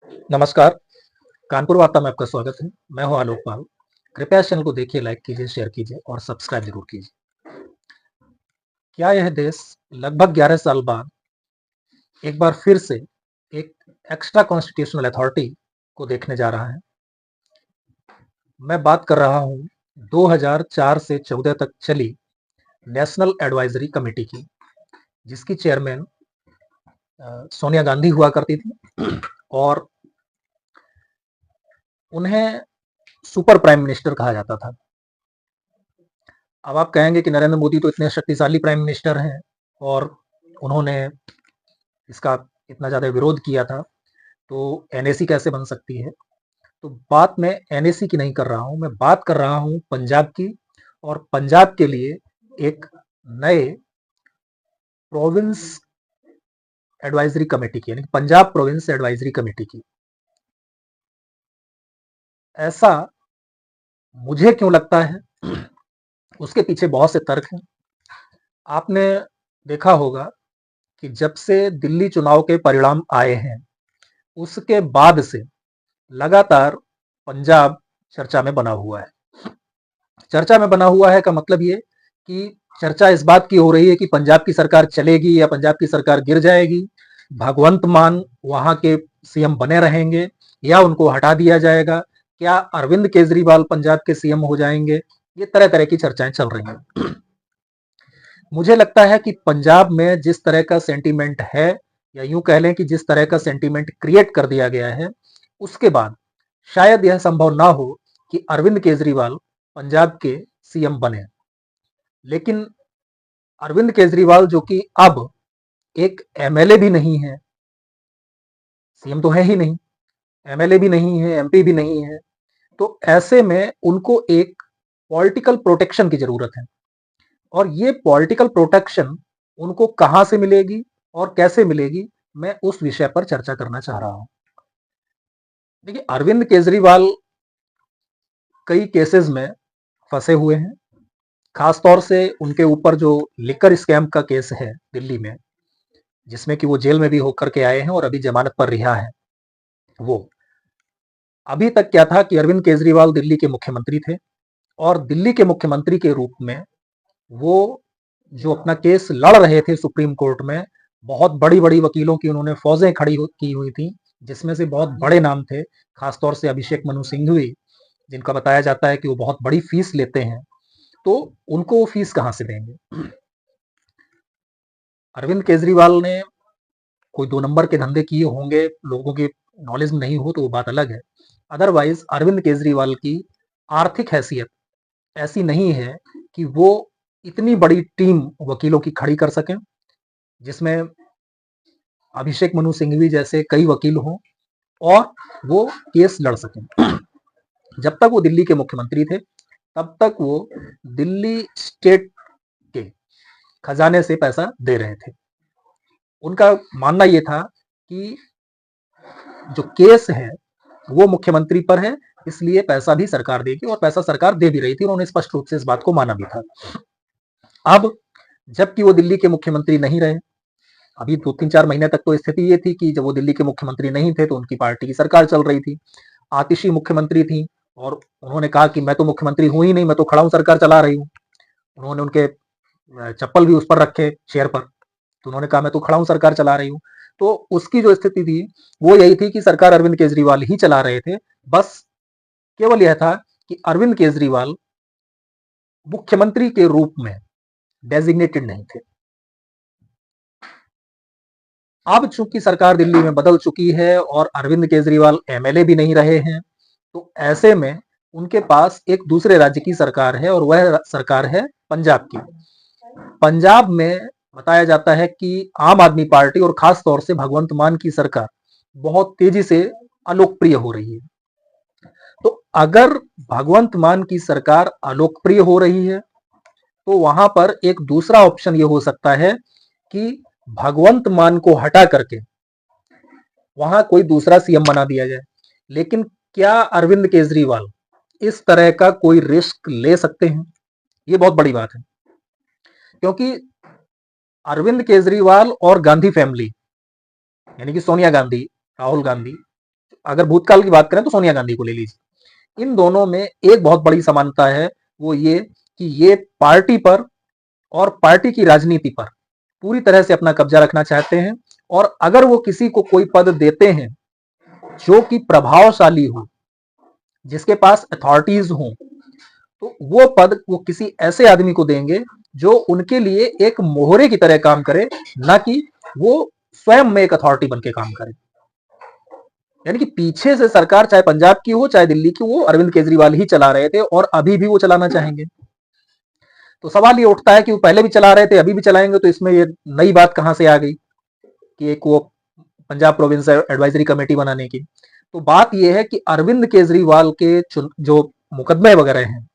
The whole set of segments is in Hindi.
नमस्कार, कानपुर वार्ता में आपका स्वागत है। मैं हूं आलोक पाल। कृपया इस चैनल को देखिए, लाइक कीजिए, शेयर कीजिए और सब्सक्राइब जरूर कीजिए। क्या यह देश लगभग 11 साल बाद एक बार फिर से एक एक्स्ट्रा कॉन्स्टिट्यूशनल अथॉरिटी को देखने जा रहा है? मैं बात कर रहा हूं 2004 से 14 तक चली नेशनल एडवाइजरी कमेटी की, जिसकी चेयरमैन सोनिया गांधी हुआ करती थी और उन्हें सुपर प्राइम मिनिस्टर कहा जाता था। अब आप कहेंगे कि नरेंद्र मोदी तो इतने शक्तिशाली प्राइम मिनिस्टर हैं और उन्होंने इसका इतना ज़्यादा विरोध किया था, तो एनएसी कैसे बन सकती है? तो बात मैं एनएसी की नहीं कर रहा हूँ, मैं बात कर रहा हूँ पंजाब की, और पंजाब के लिए एक नए प्रोविंस एडवाइजरी कमेटी की, यानी पंजाब प्रोविंस एडवाइजरी कमेटी की। ऐसा मुझे क्यों लगता है, उसके पीछे बहुत से तर्क हैं। आपने देखा होगा कि जब से दिल्ली चुनाव के परिणाम आए हैं, उसके बाद से लगातार पंजाब चर्चा में बना हुआ है। चर्चा में बना हुआ है का मतलब ये कि चर्चा इस बात की हो रही है कि पंजाब की सरकार चलेगी या पंजाब की सरकार गिर जाएगी, भगवंत मान वहां के सीएम बने रहेंगे या उनको हटा दिया जाएगा, क्या अरविंद केजरीवाल पंजाब के सीएम हो जाएंगे। ये तरह तरह की चर्चाएं चल रही हैं। मुझे लगता है कि पंजाब में जिस तरह का सेंटीमेंट है, या यूं कह लें कि जिस तरह का सेंटीमेंट क्रिएट कर दिया गया है, उसके बाद शायद यह संभव ना हो कि अरविंद केजरीवाल पंजाब के सीएम बने। लेकिन अरविंद केजरीवाल जो कि अब एक एमएलए भी नहीं है, सीएम तो है ही नहीं, एमएलए भी नहीं है, एमपी भी नहीं है, तो ऐसे में उनको एक पॉलिटिकल प्रोटेक्शन की जरूरत है। और ये पॉलिटिकल प्रोटेक्शन उनको कहां से मिलेगी और कैसे मिलेगी, मैं उस विषय पर चर्चा करना चाह रहा हूं। देखिए, अरविंद केजरीवाल कई केसेस में फंसे हुए हैं, खासतौर से उनके ऊपर जो लिकर स्कैम का केस है दिल्ली में, जिसमें कि वो जेल में भी होकर के आए हैं और अभी जमानत पर रिहा है। वो अभी तक क्या था कि अरविंद केजरीवाल दिल्ली के मुख्यमंत्री थे, और दिल्ली के मुख्यमंत्री के रूप में वो जो अपना केस लड़ रहे थे सुप्रीम कोर्ट में, बहुत बड़ी बड़ी वकीलों की उन्होंने फौजें की हुई थी, जिसमें से बहुत बड़े नाम थे, खासतौर से अभिषेक मनु सिंघवी, जिनका बताया जाता है कि वो बहुत बड़ी फीस लेते हैं। तो उनको वो फीस कहां से देंगे? अरविंद केजरीवाल ने कोई 2 नंबर के धंधे किए होंगे, लोगों की नॉलेज में नहीं हो तो वो बात अलग है। अदरवाइज अरविंद केजरीवाल की आर्थिक हैसियत ऐसी नहीं है कि वो इतनी बड़ी टीम वकीलों की खड़ी कर सकें, जिसमें अभिषेक मनु सिंघवी जैसे कई वकील हों और वो केस लड़ सकें। जब तक वो दिल्ली के मुख्यमंत्री थे, तब तक वो दिल्ली स्टेट के खजाने से पैसा दे रहे थे। उनका मानना ये था कि जो केस है वो मुख्यमंत्री पर है, इसलिए पैसा भी सरकार देगी, और पैसा सरकार दे भी रही थी, उन्होंने स्पष्ट रूप से इस बात को माना भी था। अब जबकि वो दिल्ली के मुख्यमंत्री नहीं रहे, अभी 2-3-4 महीने तक तो स्थिति ये थी कि जब वो दिल्ली के मुख्यमंत्री नहीं थे तो उनकी पार्टी की सरकार चल रही थी, आतिशी मुख्यमंत्री थी, और उन्होंने कहा कि मैं तो मुख्यमंत्री हूं ही नहीं, मैं तो खड़ा हूं, सरकार चला रही हूं। उन्होंने उनके चप्पल भी उस पर रखे चेयर पर, तो उन्होंने कहा मैं तो खड़ा हूं, सरकार चला रही हूं। तो उसकी जो स्थिति थी वो यही थी कि सरकार अरविंद केजरीवाल ही चला रहे थे। बस केवल यह था कि अरविंद केजरीवाल मुख्यमंत्री के रूप में डेजिग्नेटेड नहीं थे। अब चूंकि सरकार दिल्ली में बदल चुकी है और अरविंद केजरीवाल एमएलए भी नहीं रहे हैं, तो ऐसे में उनके पास एक दूसरे राज्य की सरकार है, और वह सरकार है पंजाब की। पंजाब में बताया जाता है कि आम आदमी पार्टी और खास तौर से भगवंत मान की सरकार बहुत तेजी से अलोकप्रिय हो रही है। तो अगर भगवंत मान की सरकार अलोकप्रिय हो रही है, तो वहां पर एक दूसरा ऑप्शन यह हो सकता है कि भगवंत मान को हटा करके वहां कोई दूसरा सीएम बना दिया जाए। लेकिन क्या अरविंद केजरीवाल इस तरह का कोई रिस्क ले सकते हैं? ये बहुत बड़ी बात है, क्योंकि अरविंद केजरीवाल और गांधी फैमिली, यानी कि सोनिया गांधी, राहुल गांधी, अगर भूतकाल की बात करें तो सोनिया गांधी को ले लीजिए। इन दोनों में एक बहुत बड़ी समानता है, वो ये कि ये पार्टी पर और पार्टी की राजनीति पर पूरी तरह से अपना कब्जा रखना चाहते हैं। और अगर वो किसी को कोई पद देते हैं जो कि प्रभावशाली हो, जिसके पास अथॉरिटीज हो, तो वो पद वो किसी ऐसे आदमी को देंगे जो उनके लिए एक मोहरे की तरह काम करे, ना कि वो स्वयं में एक अथॉरिटी बन के काम करे। यानी कि पीछे से सरकार चाहे पंजाब की हो चाहे दिल्ली की, वो अरविंद केजरीवाल ही चला रहे थे और अभी भी वो चलाना चाहेंगे। तो सवाल ये उठता है कि वो पहले भी चला रहे थे, अभी भी चलाएंगे, तो इसमें ये नई बात कहां से आ गई कि एक वो पंजाब प्रोविंस एडवाइजरी कमेटी बनाने की। तो बात यह है कि अरविंद केजरीवाल के जो मुकदमे वगैरह हैं,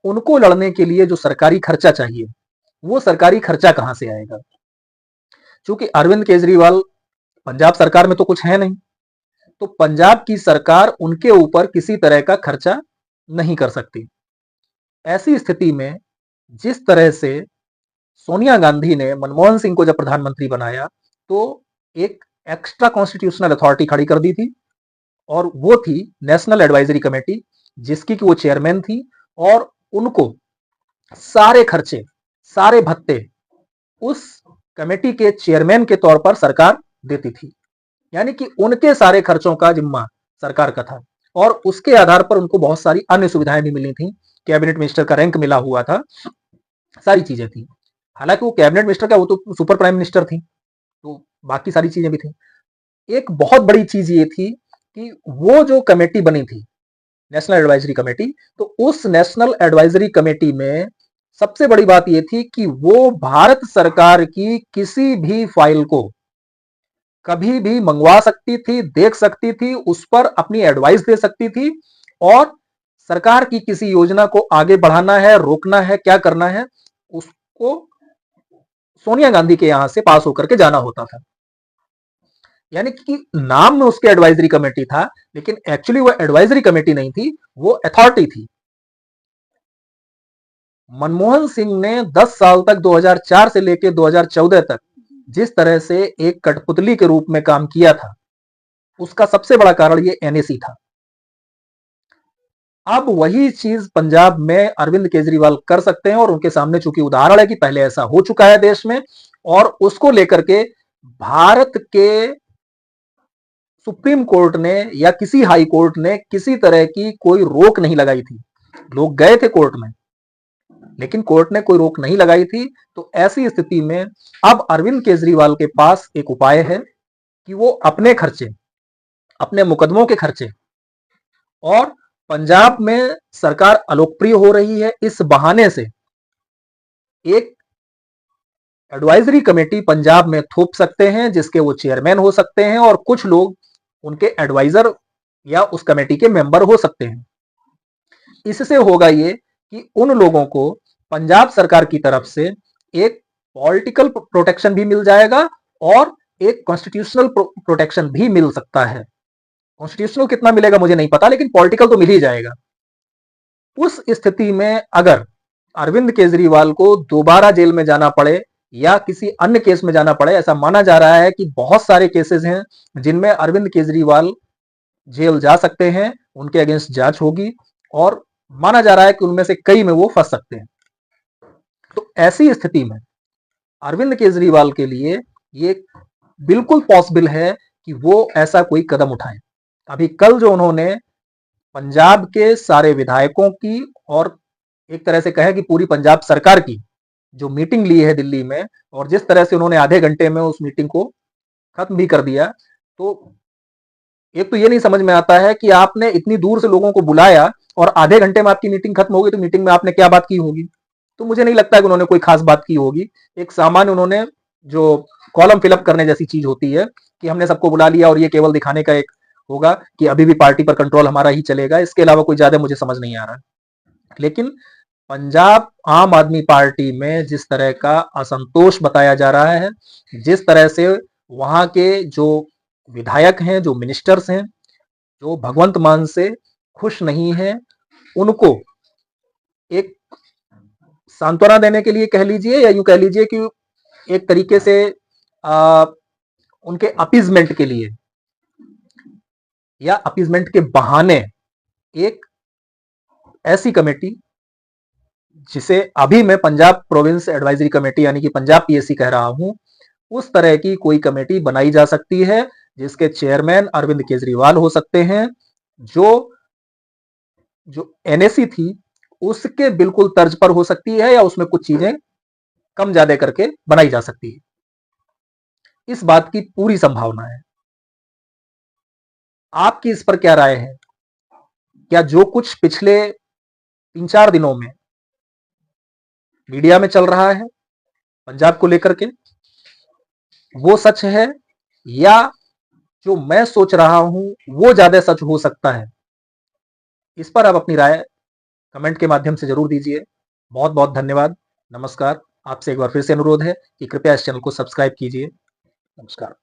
उनको लड़ने के लिए जो सरकारी खर्चा चाहिए, वो सरकारी खर्चा कहां से आएगा? क्योंकि अरविंद केजरीवाल पंजाब सरकार में तो कुछ है नहीं, तो पंजाब की सरकार उनके ऊपर किसी तरह का खर्चा नहीं कर सकती। ऐसी स्थिति में जिस तरह से सोनिया गांधी ने मनमोहन सिंह को जब प्रधानमंत्री बनाया, तो एक एक्स्ट्रा कॉन्स्टिट्यूशनल अथॉरिटी खड़ी कर दी थी, और वो थी नेशनल एडवाइजरी कमेटी, जिसकी कि वो चेयरमैन थी। और उनको सारे खर्चे, सारे भत्ते उस कमेटी के चेयरमैन के तौर पर सरकार देती थी। यानी कि उनके सारे खर्चों का जिम्मा सरकार का था, और उसके आधार पर उनको बहुत सारी अन्य सुविधाएं भी मिली थी। कैबिनेट मिनिस्टर का रैंक मिला हुआ था, सारी चीजें थी। हालांकि वो कैबिनेट मिनिस्टर क्या, वो तो सुपर प्राइम मिनिस्टर थी, तो बाकी सारी चीजें भी थी। एक बहुत बड़ी चीज ये थी कि वो जो कमेटी बनी थी, नेशनल एडवाइजरी कमेटी, तो उस नेशनल एडवाइजरी कमेटी में सबसे बड़ी बात यह थी कि वो भारत सरकार की किसी भी फाइल को कभी भी मंगवा सकती थी, देख सकती थी, उस पर अपनी एडवाइस दे सकती थी, और सरकार की किसी योजना को आगे बढ़ाना है, रोकना है, क्या करना है, उसको सोनिया गांधी के यहां से पास होकर के जाना होता था। यानी कि नाम में उसके एडवाइजरी कमेटी था, लेकिन एक्चुअली वो एडवाइजरी कमेटी नहीं थी, वो अथॉरिटी थी। मनमोहन सिंह ने 10 साल तक 2004 से लेकर 2014 तक जिस तरह से एक कठपुतली के रूप में काम किया था, उसका सबसे बड़ा कारण ये एनएसी था। अब वही चीज पंजाब में अरविंद केजरीवाल कर सकते हैं, और उनके सामने चूंकि उदाहरण है कि पहले ऐसा हो चुका है देश में, और उसको लेकर के भारत के सुप्रीम कोर्ट ने या किसी हाई कोर्ट ने किसी तरह की कोई रोक नहीं लगाई थी। लोग गए थे कोर्ट में, लेकिन कोर्ट ने कोई रोक नहीं लगाई थी। तो ऐसी स्थिति में अब अरविंद केजरीवाल के पास एक उपाय है कि वो अपने खर्चे, अपने मुकदमों के खर्चे, और पंजाब में सरकार अलोकप्रिय हो रही है, इस बहाने से एक एडवाइजरी कमेटी पंजाब में थोप सकते हैं, जिसके वो चेयरमैन हो सकते हैं, और कुछ लोग उनके एडवाइजर या उस कमेटी के मेंबर हो सकते हैं। इससे होगा ये कि उन लोगों को पंजाब सरकार की तरफ से एक पॉलिटिकल प्रोटेक्शन भी मिल जाएगा, और एक कॉन्स्टिट्यूशनल प्रोटेक्शन भी मिल सकता है। कॉन्स्टिट्यूशनल कितना मिलेगा मुझे नहीं पता, लेकिन पॉलिटिकल तो मिल ही जाएगा। उस स्थिति में अगर अरविंद केजरीवाल को दोबारा जेल में जाना पड़े या किसी अन्य केस में जाना पड़े, ऐसा माना जा रहा है कि बहुत सारे केसेस हैं जिनमें अरविंद केजरीवाल जेल जा सकते हैं, उनके अगेंस्ट जांच होगी, और माना जा रहा है कि उनमें से कई में वो फंस सकते हैं। तो ऐसी स्थिति में अरविंद केजरीवाल के लिए ये बिल्कुल पॉसिबल है कि वो ऐसा कोई कदम उठाएं। अभी कल जो उन्होंने पंजाब के सारे विधायकों की, और एक तरह से कहे कि पूरी पंजाब सरकार की जो मीटिंग ली है दिल्ली में, और जिस तरह से उन्होंने आधे घंटे में उस मीटिंग को खत्म भी कर दिया, तो एक तो ये नहीं समझ में आता है कि आपने इतनी दूर से लोगों को बुलाया और आधे घंटे में आपकी मीटिंग खत्म हो गई, तो मीटिंग में आपने क्या बात की होगी? तो मुझे नहीं लगता है कि उन्होंने कोई खास बात की होगी। एक सामान्य उन्होंने जो कॉलम फिलअप करने जैसी चीज होती है कि हमने सबको बुला लिया और ये केवल दिखाने का एक होगा कि अभी भी पार्टी पर कंट्रोल हमारा ही चलेगा, इसके अलावा कोई ज्यादा मुझे समझ नहीं आ रहा। लेकिन पंजाब आम आदमी पार्टी में जिस तरह का असंतोष बताया जा रहा है, जिस तरह से वहां के जो विधायक हैं, जो मिनिस्टर्स हैं, जो भगवंत मान से खुश नहीं हैं, उनको एक सांत्वना देने के लिए कह लीजिए, या यूं कह लीजिए कि एक तरीके से उनके अपीजमेंट के लिए या अपीजमेंट के बहाने एक ऐसी कमेटी, जिसे अभी मैं पंजाब प्रोविंस एडवाइजरी कमेटी यानी कि पंजाब पीएससी कह रहा हूं, उस तरह की कोई कमेटी बनाई जा सकती है जिसके चेयरमैन अरविंद केजरीवाल हो सकते हैं, जो जो एनएसी थी उसके बिल्कुल तर्ज पर हो सकती है या उसमें कुछ चीजें कम ज्यादा करके बनाई जा सकती है। इस बात की पूरी संभावना है। आपकी इस पर क्या राय है? क्या जो कुछ पिछले 3-4 दिनों में मीडिया में चल रहा है पंजाब को लेकर के, वो सच है, या जो मैं सोच रहा हूं वो ज्यादा सच हो सकता है? इस पर आप अपनी राय कमेंट के माध्यम से जरूर दीजिए। बहुत बहुत धन्यवाद। नमस्कार। आपसे एक बार फिर से अनुरोध है कि कृपया इस चैनल को सब्सक्राइब कीजिए। नमस्कार।